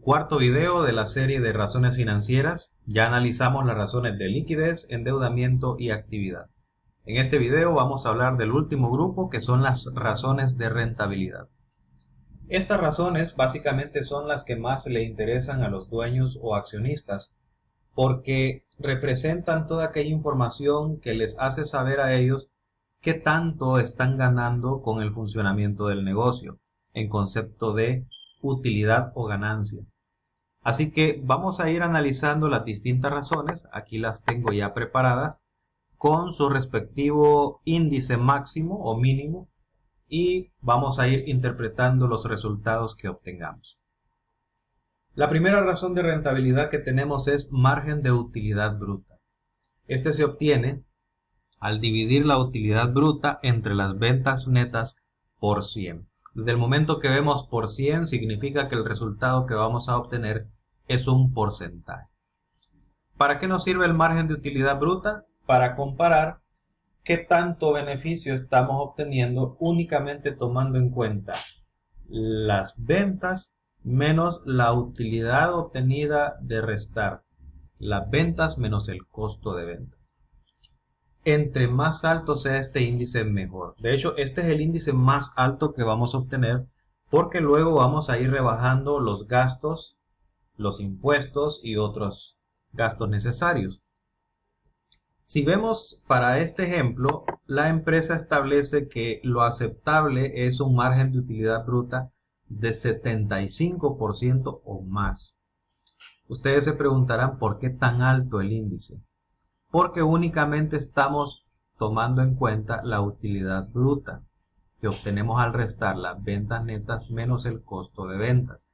Cuarto video de la serie de razones financieras. Ya analizamos las razones de liquidez, endeudamiento y actividad. En este video vamos a hablar del último grupo, que son las razones de rentabilidad. Estas razones básicamente son las que más le interesan a los dueños o accionistas, porque representan toda aquella información que les hace saber a ellos qué tanto están ganando con el funcionamiento del negocio, en concepto de utilidad o ganancia. Así que vamos a ir analizando las distintas razones. Aquí las tengo ya preparadas con su respectivo índice máximo o mínimo, y vamos a ir interpretando los resultados que obtengamos. La primera razón de rentabilidad que tenemos es margen de utilidad bruta. Este se obtiene al dividir la utilidad bruta entre las ventas netas por 100. Desde el momento que vemos por 100 significa que el resultado que vamos a obtener es un porcentaje. ¿Para qué nos sirve el margen de utilidad bruta? Para comparar qué tanto beneficio estamos obteniendo únicamente tomando en cuenta las ventas menos la utilidad obtenida de restar las ventas menos el costo de ventas. Entre más alto sea este índice, mejor. De hecho, este es el índice más alto que vamos a obtener, porque luego vamos a ir rebajando los gastos, los impuestos y otros gastos necesarios. Si vemos para este ejemplo, la empresa establece que lo aceptable es un margen de utilidad bruta de 75% o más. Ustedes se preguntarán por qué tan alto el índice. Porque únicamente estamos tomando en cuenta la utilidad bruta que obtenemos al restar las ventas netas menos el costo de ventas.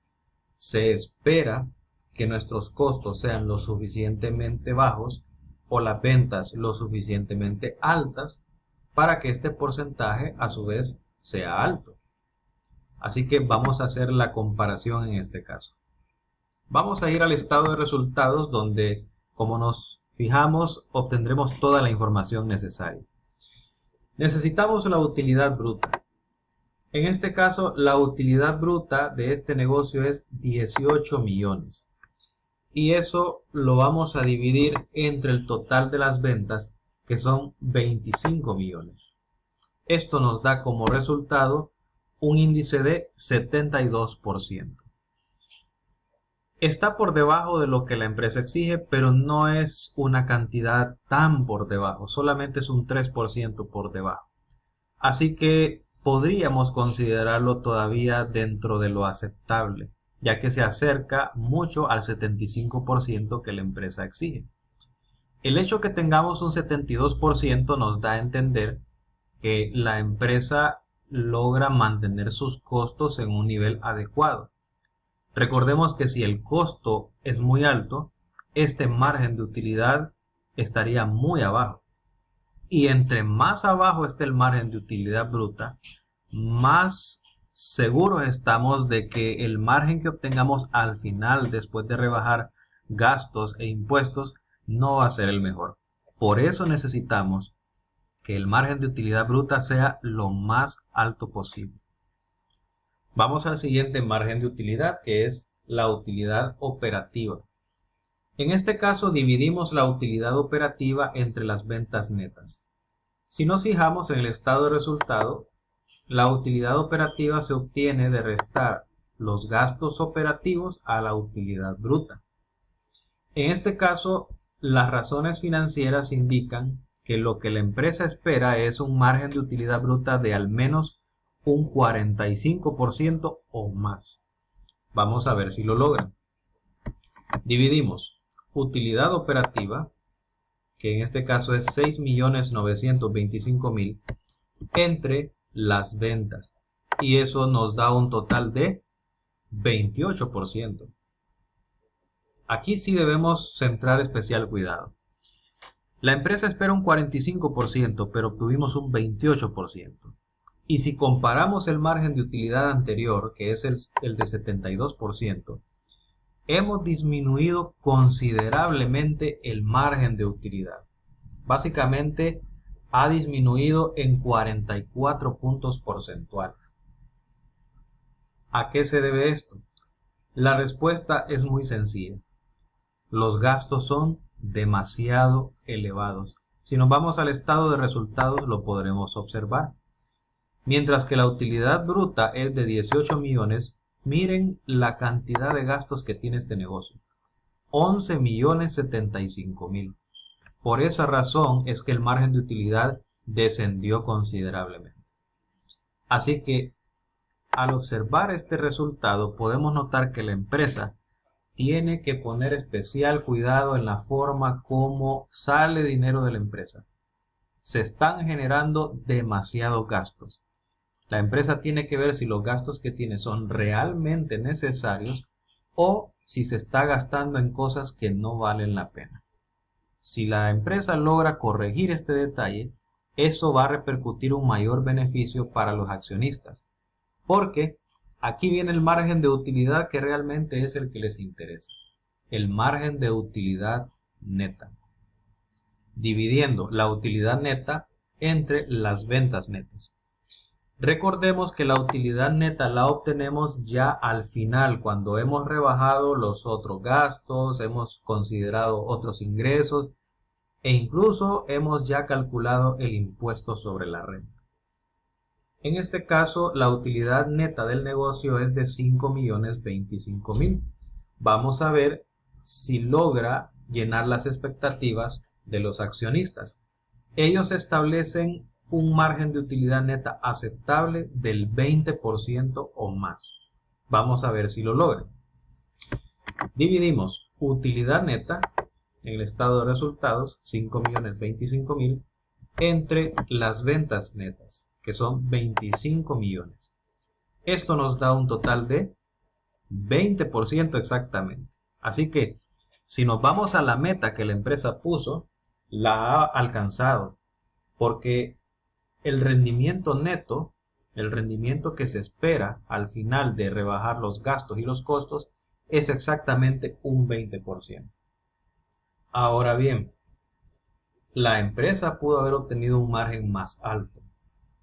Se espera que nuestros costos sean lo suficientemente bajos o las ventas lo suficientemente altas para que este porcentaje a su vez sea alto. Así que vamos a hacer la comparación en este caso. Vamos a ir al estado de resultados, donde, como nos fijamos, obtendremos toda la información necesaria. Necesitamos la utilidad bruta. En este caso, la utilidad bruta de este negocio es 18 millones. Y eso lo vamos a dividir entre el total de las ventas, que son 25 millones. Esto nos da como resultado un índice de 72%. Está por debajo de lo que la empresa exige, pero no es una cantidad tan por debajo, solamente es un 3% por debajo. Así que podríamos considerarlo todavía dentro de lo aceptable, ya que se acerca mucho al 75% que la empresa exige. El hecho que tengamos un 72% nos da a entender que la empresa logra mantener sus costos en un nivel adecuado. Recordemos que si el costo es muy alto, este margen de utilidad estaría muy abajo. Y entre más abajo esté el margen de utilidad bruta, más seguros estamos de que el margen que obtengamos al final, después de rebajar gastos e impuestos, no va a ser el mejor. Por eso necesitamos que el margen de utilidad bruta sea lo más alto posible. Vamos al siguiente margen de utilidad, que es la utilidad operativa. En este caso dividimos la utilidad operativa entre las ventas netas. Si nos fijamos en el estado de resultado, la utilidad operativa se obtiene de restar los gastos operativos a la utilidad bruta. En este caso, las razones financieras indican que lo que la empresa espera es un margen de utilidad bruta de al menos un 45% o más. Vamos a ver si lo logran. Dividimos utilidad operativa, que en este caso es 6.925.000, entre las ventas. Y eso nos da un total de 28%. Aquí sí debemos centrar especial cuidado. La empresa espera un 45%, pero obtuvimos un 28%. Y si comparamos el margen de utilidad anterior, que es el de 72%, hemos disminuido considerablemente el margen de utilidad. Básicamente ha disminuido en 44 puntos porcentuales. ¿A qué se debe esto? La respuesta es muy sencilla. Los gastos son demasiado elevados. Si nos vamos al estado de resultados lo podremos observar. Mientras que la utilidad bruta es de 18 millones, miren la cantidad de gastos que tiene este negocio. 11.075.000. Por esa razón es que el margen de utilidad descendió considerablemente. Así que al observar este resultado podemos notar que la empresa tiene que poner especial cuidado en la forma como sale dinero de la empresa. Se están generando demasiados gastos. La empresa tiene que ver si los gastos que tiene son realmente necesarios o si se está gastando en cosas que no valen la pena. Si la empresa logra corregir este detalle, eso va a repercutir un mayor beneficio para los accionistas, porque aquí viene el margen de utilidad que realmente es el que les interesa. El margen de utilidad neta. Dividiendo la utilidad neta entre las ventas netas. Recordemos que la utilidad neta la obtenemos ya al final, cuando hemos rebajado los otros gastos, hemos considerado otros ingresos e incluso hemos ya calculado el impuesto sobre la renta. En este caso, la utilidad neta del negocio es de 5.025.000. Vamos a ver si logra llenar las expectativas de los accionistas. Ellos establecen un margen de utilidad neta aceptable del 20% o más. Vamos a ver si lo logran. Dividimos utilidad neta en el estado de resultados, 5.025.000, entre las ventas netas, que son 25 millones. Esto nos da un total de 20% exactamente. Así que, si nos vamos a la meta que la empresa puso, la ha alcanzado, porque el rendimiento neto, el rendimiento que se espera al final de rebajar los gastos y los costos, es exactamente un 20%. Ahora bien, la empresa pudo haber obtenido un margen más alto.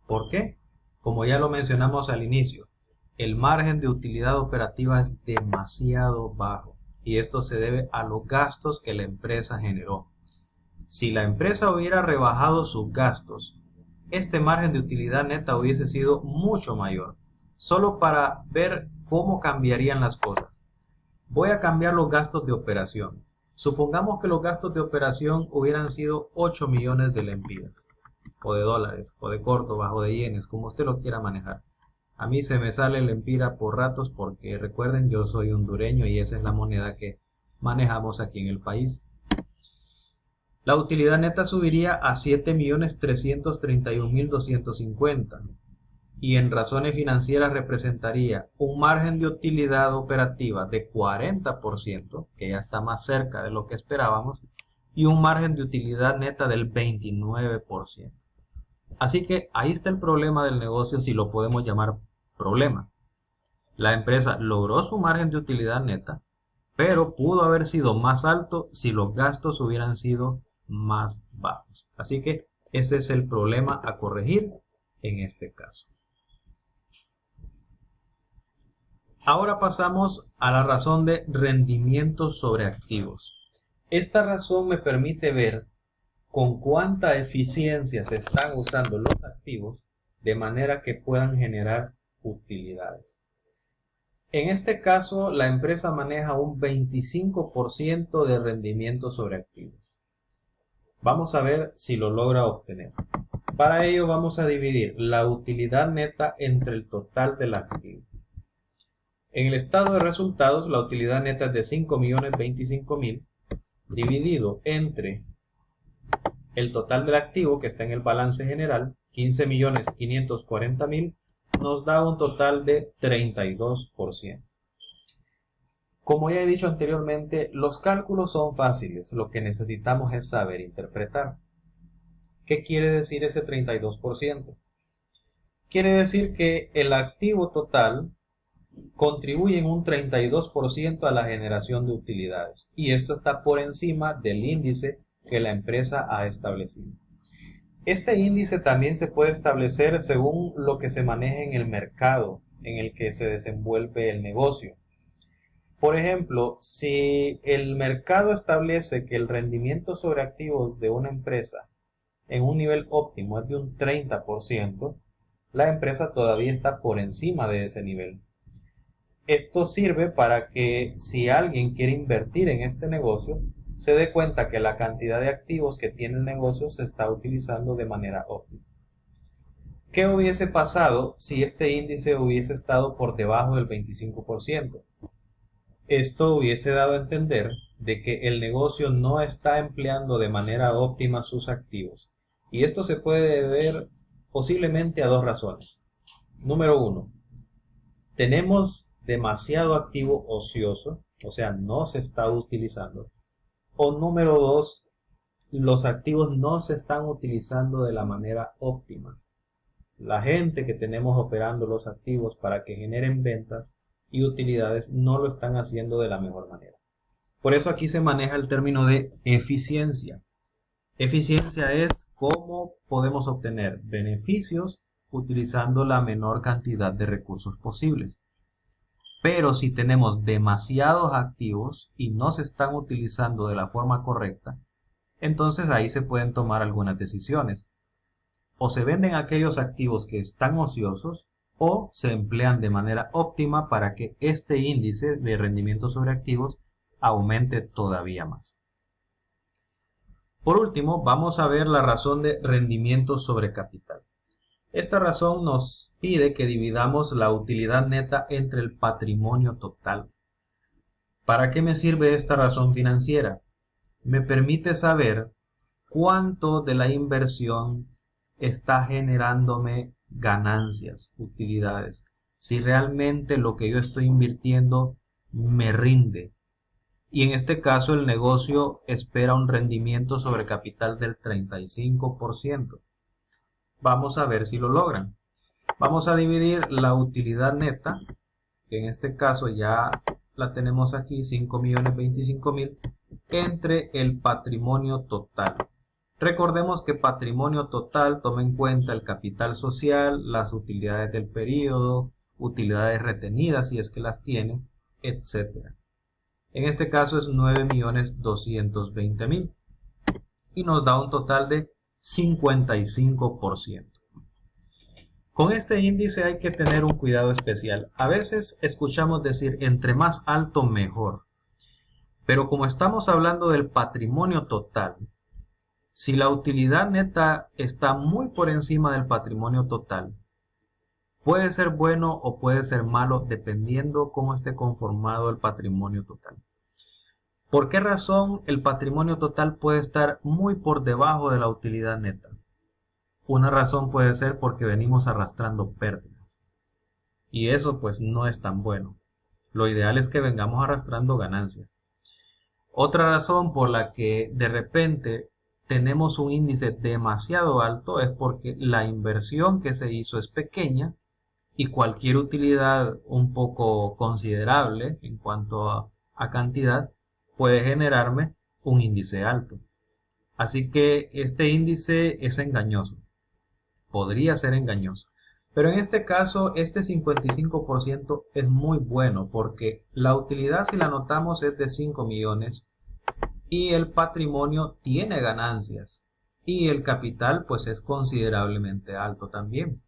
¿Por qué? Como ya lo mencionamos al inicio, el margen de utilidad operativa es demasiado bajo y esto se debe a los gastos que la empresa generó. Si la empresa hubiera rebajado sus gastos, este margen de utilidad neta hubiese sido mucho mayor. Solo para ver cómo cambiarían las cosas. Voy a cambiar los gastos de operación. Supongamos que los gastos de operación hubieran sido 8 millones de lempiras, o de dólares, o de córdobas, o de yenes, como usted lo quiera manejar. A mí se me sale lempira por ratos porque recuerden, yo soy hondureño y esa es la moneda que manejamos aquí en el país. La utilidad neta subiría a 7.331.250 y en razones financieras representaría un margen de utilidad operativa de 40%, que ya está más cerca de lo que esperábamos, y un margen de utilidad neta del 29%. Así que ahí está el problema del negocio, si lo podemos llamar problema. La empresa logró su margen de utilidad neta, pero pudo haber sido más alto si los gastos hubieran sido más bajos. Así que ese es el problema a corregir en este caso. Ahora pasamos a la razón de rendimiento sobre activos. Esta razón me permite ver con cuánta eficiencia se están usando los activos de manera que puedan generar utilidades. En este caso, la empresa maneja un 25% de rendimiento sobre activos. Vamos a ver si lo logra obtener. Para ello vamos a dividir la utilidad neta entre el total del activo. En el estado de resultados, la utilidad neta es de 5.025.000 dividido entre el total del activo que está en el balance general, 15.540.000, nos da un total de 32%. Como ya he dicho anteriormente, los cálculos son fáciles, lo que necesitamos es saber interpretar. ¿Qué quiere decir ese 32%? Quiere decir que el activo total contribuye en un 32% a la generación de utilidades, y esto está por encima del índice que la empresa ha establecido. Este índice también se puede establecer según lo que se maneja en el mercado en el que se desenvuelve el negocio. Por ejemplo, si el mercado establece que el rendimiento sobre activos de una empresa en un nivel óptimo es de un 30%, la empresa todavía está por encima de ese nivel. Esto sirve para que si alguien quiere invertir en este negocio, se dé cuenta que la cantidad de activos que tiene el negocio se está utilizando de manera óptima. ¿Qué hubiese pasado si este índice hubiese estado por debajo del 25%? Esto hubiese dado a entender de que el negocio no está empleando de manera óptima sus activos. Y esto se puede deber posiblemente a dos razones. Número uno, tenemos demasiado activo ocioso, o sea, no se está utilizando. O número dos, los activos no se están utilizando de la manera óptima. La gente que tenemos operando los activos para que generen ventas y utilidades no lo están haciendo de la mejor manera. Por eso aquí se maneja el término de eficiencia. Eficiencia es cómo podemos obtener beneficios utilizando la menor cantidad de recursos posibles. Pero si tenemos demasiados activos y no se están utilizando de la forma correcta, entonces ahí se pueden tomar algunas decisiones. O se venden aquellos activos que están ociosos o se emplean de manera óptima para que este índice de rendimiento sobre activos aumente todavía más. Por último, vamos a ver la razón de rendimiento sobre capital. Esta razón nos pide que dividamos la utilidad neta entre el patrimonio total. ¿Para qué me sirve esta razón financiera? Me permite saber cuánto de la inversión está generándome ganancias, utilidades. Si realmente lo que yo estoy invirtiendo me rinde. Y en este caso el negocio espera un rendimiento sobre capital del 35%. Vamos a ver si lo logran. Vamos a dividir la utilidad neta, que en este caso ya la tenemos aquí, 5.025.000, entre el patrimonio total. Recordemos que patrimonio total toma en cuenta el capital social, las utilidades del periodo, utilidades retenidas si es que las tiene, etc. En este caso es 9.220.000 y nos da un total de 55%. Con este índice hay que tener un cuidado especial. A veces escuchamos decir entre más alto mejor. Pero como estamos hablando del patrimonio total, si la utilidad neta está muy por encima del patrimonio total, puede ser bueno o puede ser malo dependiendo cómo esté conformado el patrimonio total. ¿Por qué razón el patrimonio total puede estar muy por debajo de la utilidad neta? Una razón puede ser porque venimos arrastrando pérdidas. Y eso pues no es tan bueno. Lo ideal es que vengamos arrastrando ganancias. Otra razón por la que de repente tenemos un índice demasiado alto es porque la inversión que se hizo es pequeña y cualquier utilidad un poco considerable en cuanto a cantidad puede generarme un índice alto. Así que este índice es engañoso. Podría ser engañoso. Pero en este caso, este 55% es muy bueno porque la utilidad, si la notamos, es de 5 millones y el patrimonio tiene ganancias y el capital pues es considerablemente alto también.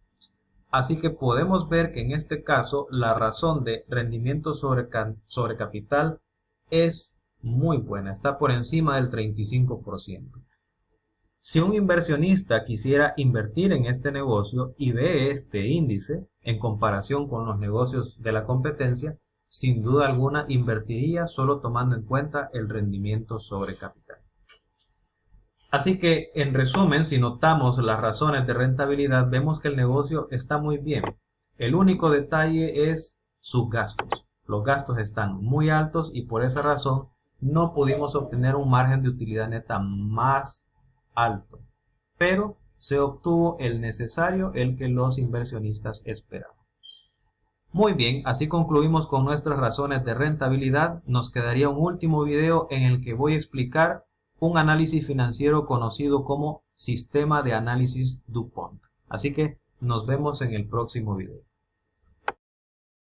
Así que podemos ver que en este caso la razón de rendimiento sobre capital es muy buena, está por encima del 35%. Si un inversionista quisiera invertir en este negocio y ve este índice en comparación con los negocios de la competencia, sin duda alguna invertiría solo tomando en cuenta el rendimiento sobre capital. Así que, en resumen, si notamos las razones de rentabilidad, vemos que el negocio está muy bien. El único detalle es sus gastos. Los gastos están muy altos y por esa razón no pudimos obtener un margen de utilidad neta más alto. Pero se obtuvo el necesario, el que los inversionistas esperaban. Muy bien, así concluimos con nuestras razones de rentabilidad. Nos quedaría un último video en el que voy a explicar un análisis financiero conocido como sistema de análisis DuPont. Así que nos vemos en el próximo video.